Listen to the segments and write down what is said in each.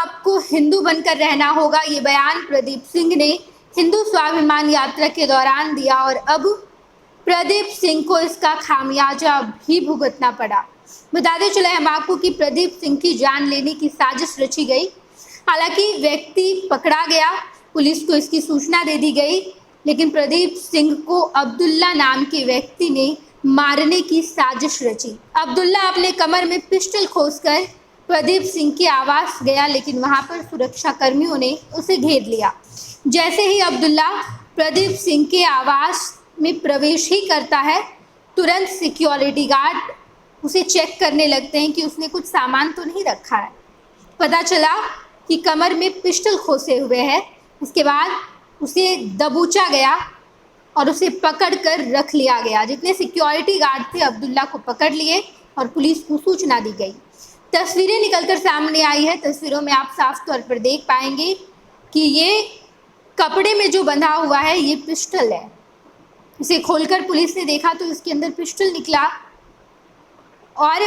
आपको हिंदू बनकर रहना होगा, ये बयान प्रदीप सिंह ने हिंदू स्वाभिमान यात्रा के दौरान दिया और अब प्रदीप सिंह को इसका खामियाजा भी भुगतना पड़ा। बताते चले हम आपको कि प्रदीप सिंह की जान लेने की साजिश रची गई। हालांकि व्यक्ति पकड़ा गया, पुलिस को इसकी सूचना दे दी गई, लेकिन प्रदीप सिंह को अब्दुल्ला नाम के व्यक्ति ने मारने की साजिश रची। अब्दुल्ला अपने कमर में पिस्टल खोसकर प्रदीप सिंह के आवास गया, लेकिन वहां पर सुरक्षा कर्मियों ने उसे घेर लिया। जैसे ही अब्दुल्ला प्रदीप सिंह के आवास में प्रवेश ही करता है, तुरंत सिक्योरिटी गार्ड उसे चेक करने लगते हैं कि उसने कुछ सामान तो नहीं रखा है। पता चला कि कमर में पिस्टल खोसे हुए है। उसके बाद उसे दबोचा गया और उसे पकड़कर रख लिया गया। जितने सिक्योरिटी गार्ड थे अब्दुल्ला को पकड़ लिए और पुलिस को सूचना दी गई। तस्वीरें निकलकर सामने आई है। तस्वीरों में आप साफ तौर पर देख पाएंगे कि ये कपड़े में जो बंधा हुआ है ये पिस्टल है। इसे खोलकर पुलिस ने देखा तो इसके अंदर पिस्टल निकला और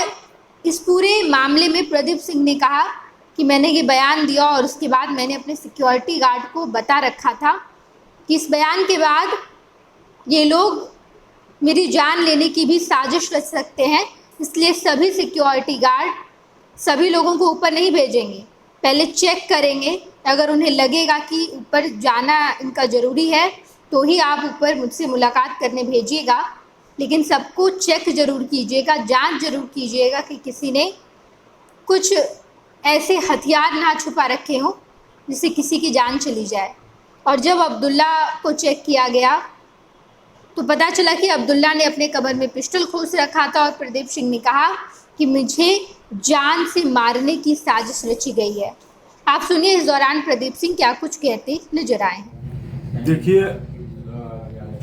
इस पूरे मामले में प्रदीप सिंह ने कहा कि मैंने ये बयान दिया और उसके बाद मैंने अपने सिक्योरिटी गार्ड को बता रखा था कि इस बयान के बाद ये लोग मेरी जान लेने की भी साजिश रच सकते हैं, इसलिए सभी सिक्योरिटी गार्ड सभी लोगों को ऊपर नहीं भेजेंगे, पहले चेक करेंगे। अगर उन्हें लगेगा कि ऊपर जाना इनका ज़रूरी है तो ही आप ऊपर मुझसे मुलाकात करने भेजिएगा, लेकिन सबको चेक ज़रूर कीजिएगा, जांच ज़रूर कीजिएगा कि किसी ने कुछ ऐसे हथियार ना छुपा रखे हों जिससे किसी की जान चली जाए। और जब अब्दुल्ला को चेक किया गया तो पता चला कि अब्दुल्ला ने अपने कमर में पिस्टल खोस रखा था और प्रदीप सिंह ने कहा कि मुझे जान से मारने की साजिश रची गई है। आप सुनिए इस दौरान प्रदीप सिंह क्या कुछ कहते नजर आए हैं। देखिए,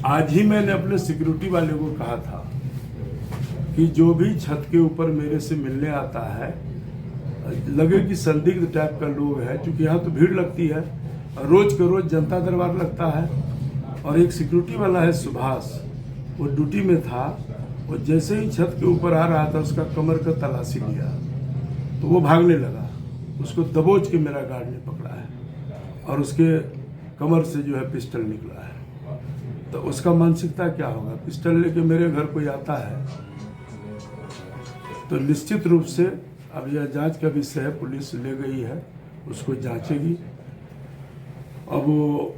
आज ही मैंने अपने सिक्योरिटी वाले को कहा था कि जो भी छत के ऊपर मेरे से मिलने आता है, लगे कि संदिग्ध टाइप का लोग है, क्योंकि यहाँ तो भीड़ लगती है, रोज के रोज जनता दरबार लगता है। और एक सिक्योरिटी वाला है सुभाष, वो ड्यूटी में था, वो जैसे ही छत के ऊपर आ रहा था उसका कमर का तलाशी लिया तो वो भागने लगा। उसको दबोच के मेरा गार्ड ने पकड़ा है और उसके कमर से जो है पिस्टल निकला है। तो उसका मानसिकता क्या होगा? पिस्टल लेके मेरे घर कोई आता है तो निश्चित रूप से अब यह जांच का विषय है, पुलिस ले गई है, उसको जांचेगी, अब वो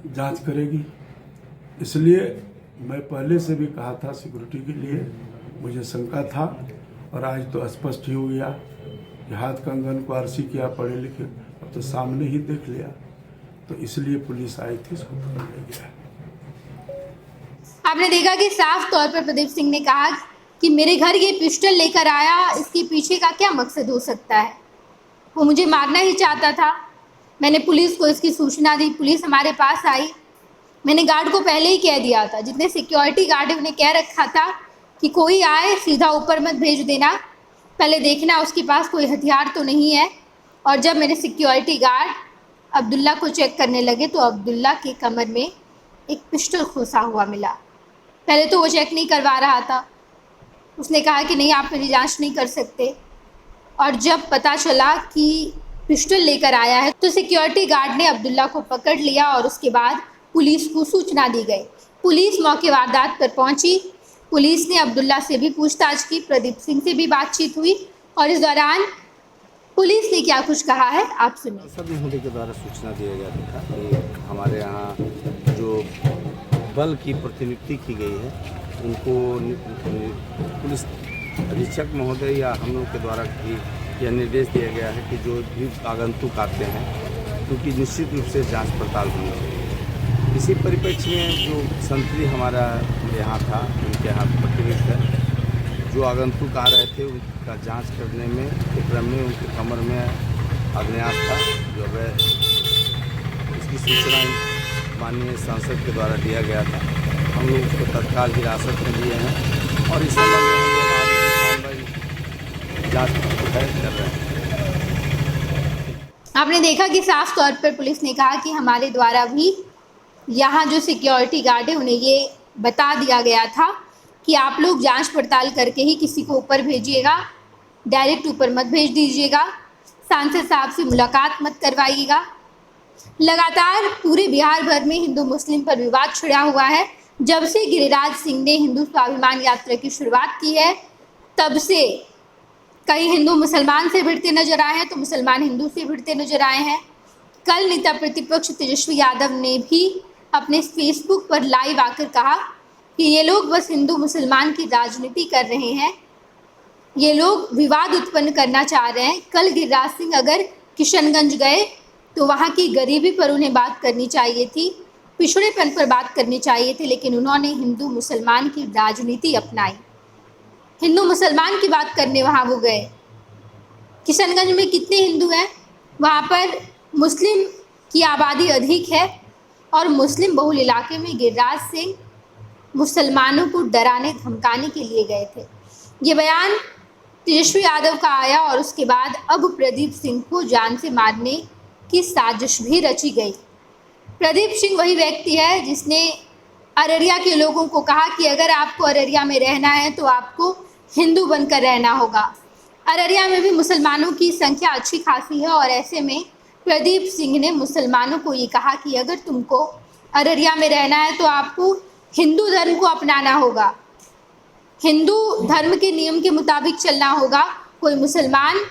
जांच करेगी। इसलिए मैं पहले से भी कहा था सिक्योरिटी के लिए मुझे शंका था और आज तो स्पष्ट ही हो गया कि हाथ कंगन को आरसी किया, पढ़े लिखे, अब तो सामने ही देख लिया, तो इसलिए पुलिस आई थी, इसको पकड़ ले गया। आपने देखा कि साफ तौर पर प्रदीप सिंह ने कहा कि मेरे घर ये पिस्टल लेकर आया, इसके पीछे का क्या मकसद हो सकता है? वो मुझे मारना ही चाहता था। मैंने पुलिस को इसकी सूचना दी, पुलिस हमारे पास आई। मैंने गार्ड को पहले ही कह दिया था, जितने सिक्योरिटी गार्ड है उन्हें कह रखा था कि कोई आए सीधा ऊपर मत भेज देना, पहले देखना उसके पास कोई हथियार तो नहीं है। और जब मेरे सिक्योरिटी गार्ड अब्दुल्ला को चेक करने लगे तो अब्दुल्ला के कमर में एक पिस्टल खोसा हुआ मिला। पहले तो वो चेक नहीं करवा रहा था, उसने कहा कि नहीं आप मेरी जांच नहीं कर सकते। और जब पता चला कि पिस्टल लेकर आया है तो सिक्योरिटी गार्ड ने अब्दुल्ला को पकड़ लिया और उसके बाद पुलिस को सूचना दी गई। पुलिस मौके वारदात पर पहुंची। पुलिस ने अब्दुल्ला से भी पूछताछ की, प्रदीप सिंह से भी बातचीत हुई और इस दौरान पुलिस ने क्या कुछ कहा है आप सुनिए। सब महोदय के द्वारा सूचना दिया गया था कि हमारे यहाँ जो बल की प्रतिनियुक्ति की गई है उनको पुलिस अधीक्षक महोदय या हम लोग के द्वारा यह निर्देश दिया गया है कि जो भी आगंतुक आते हैं उनकी निश्चित रूप से जांच पड़ताल होनी चाहिए। इसी परिप्रेक्ष्य में जो संतरी हमारा यहाँ था, उनके यहाँ प्रतिनिधित्व है, जो आगंतुक आ रहे थे उनका जांच करने में के क्रम में उनके कमर में अग्न्यास था, जो अब इसकी सूचना माननीय सांसद के द्वारा दिया गया था। हम लोग उसको तत्काल हिरासत में लिए हैं और इस संबंध में हम लोग जांच कर रहे हैं। आपने देखा कि साफ तौर पर पुलिस ने कहा कि हमारे द्वारा भी यहाँ जो सिक्योरिटी गार्ड है उन्हें ये बता दिया गया था कि आप लोग जांच पड़ताल करके ही किसी को ऊपर भेजिएगा, डायरेक्ट ऊपर मत भेज दीजिएगा। सांसद साहब से मुलाकात मत करवाइएगा। लगातार पूरे बिहार भर में हिंदू मुस्लिम पर विवाद छिड़ा हुआ है। जब से गिरिराज सिंह ने हिंदू स्वाभिमान यात्रा की शुरुआत की है, तब से कई हिंदू मुसलमान से भिड़ते नजर आए हैं तो मुसलमान हिंदू से भिड़ते नजर आए हैं। कल नेता प्रतिपक्ष तेजस्वी यादव ने भी अपने फेसबुक पर लाइव आकर कहा कि ये लोग बस हिंदू मुसलमान की राजनीति कर रहे हैं, ये लोग विवाद उत्पन्न करना चाह रहे हैं। कल गिरिराज सिंह अगर किशनगंज गए तो वहाँ की गरीबी पर उन्हें बात करनी चाहिए थी, पिछड़ेपन पर बात करनी चाहिए थी, लेकिन उन्होंने हिंदू मुसलमान की राजनीति अपनाई। हिंदू मुसलमान की बात करने वहाँ वो गए। किशनगंज में कितने हिंदू हैं? वहाँ पर मुस्लिम की आबादी अधिक है और मुस्लिम बहुल इलाके में गिरिराज सिंह मुसलमानों को डराने धमकाने के लिए गए थे। ये बयान तेजस्वी यादव का आया और उसके बाद अब प्रदीप सिंह को जान से मारने की साजिश भी रची गई। प्रदीप सिंह वही व्यक्ति है जिसने अररिया के लोगों को कहा कि अगर आपको अररिया में रहना है तो आपको हिंदू बनकर रहना होगा। अररिया में भी मुसलमानों की संख्या अच्छी खासी है और ऐसे में प्रदीप सिंह ने मुसलमानों को ये कहा कि अगर तुमको अररिया में रहना है तो आपको हिंदू धर्म को अपनाना होगा, हिंदू धर्म के नियम के मुताबिक चलना होगा। कोई मुसलमान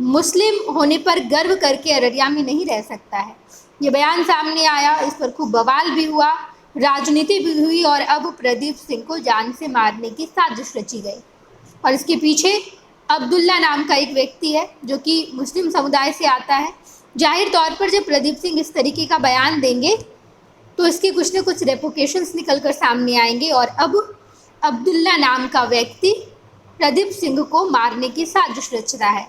मुस्लिम होने पर गर्व करके अररिया में नहीं रह सकता है। ये बयान सामने आया, इस पर खूब बवाल भी हुआ, राजनीति भी हुई और अब प्रदीप सिंह को जान से मारने की साजिश रची गई। और इसके पीछे अब्दुल्ला नाम का एक व्यक्ति है जो कि मुस्लिम समुदाय से आता है। जाहिर तौर पर जब प्रदीप सिंह इस तरीके का बयान देंगे तो इसके कुछ न कुछ रेपुटेशंस निकल कर सामने आएंगे और अब अब्दुल्ला नाम का व्यक्ति प्रदीप सिंह को मारने की साजिश रच रहा है।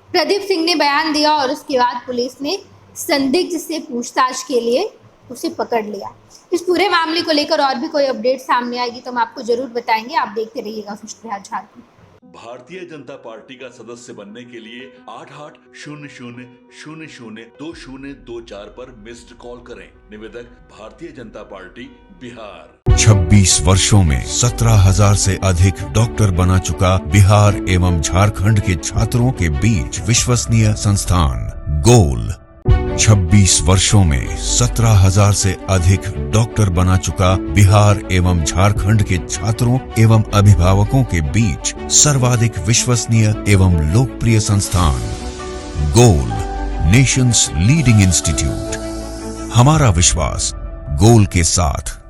प्रदीप सिंह ने बयान दिया और उसके बाद पुलिस ने संदिग्ध से पूछताछ के लिए उसे पकड़ लिया। इस पूरे मामले को लेकर और भी कोई अपडेट सामने आएगी तो हम आपको जरूर बताएंगे। आप देखते रहिएगा फर्स्ट बिहार झारखंड। भारतीय जनता पार्टी का सदस्य बनने के लिए 8800002024 पर मिस्ड कॉल करें। निवेदक भारतीय जनता पार्टी बिहार। 26 वर्षों में 17,000 से अधिक डॉक्टर बना चुका बिहार एवं झारखंड के छात्रों के बीच विश्वसनीय संस्थान गोल। 26 वर्षों में 17,000 से अधिक डॉक्टर बना चुका बिहार एवं झारखंड के छात्रों एवं अभिभावकों के बीच सर्वाधिक विश्वसनीय एवं लोकप्रिय संस्थान गोल, नेशंस लीडिंग इंस्टीट्यूट। हमारा विश्वास गोल के साथ।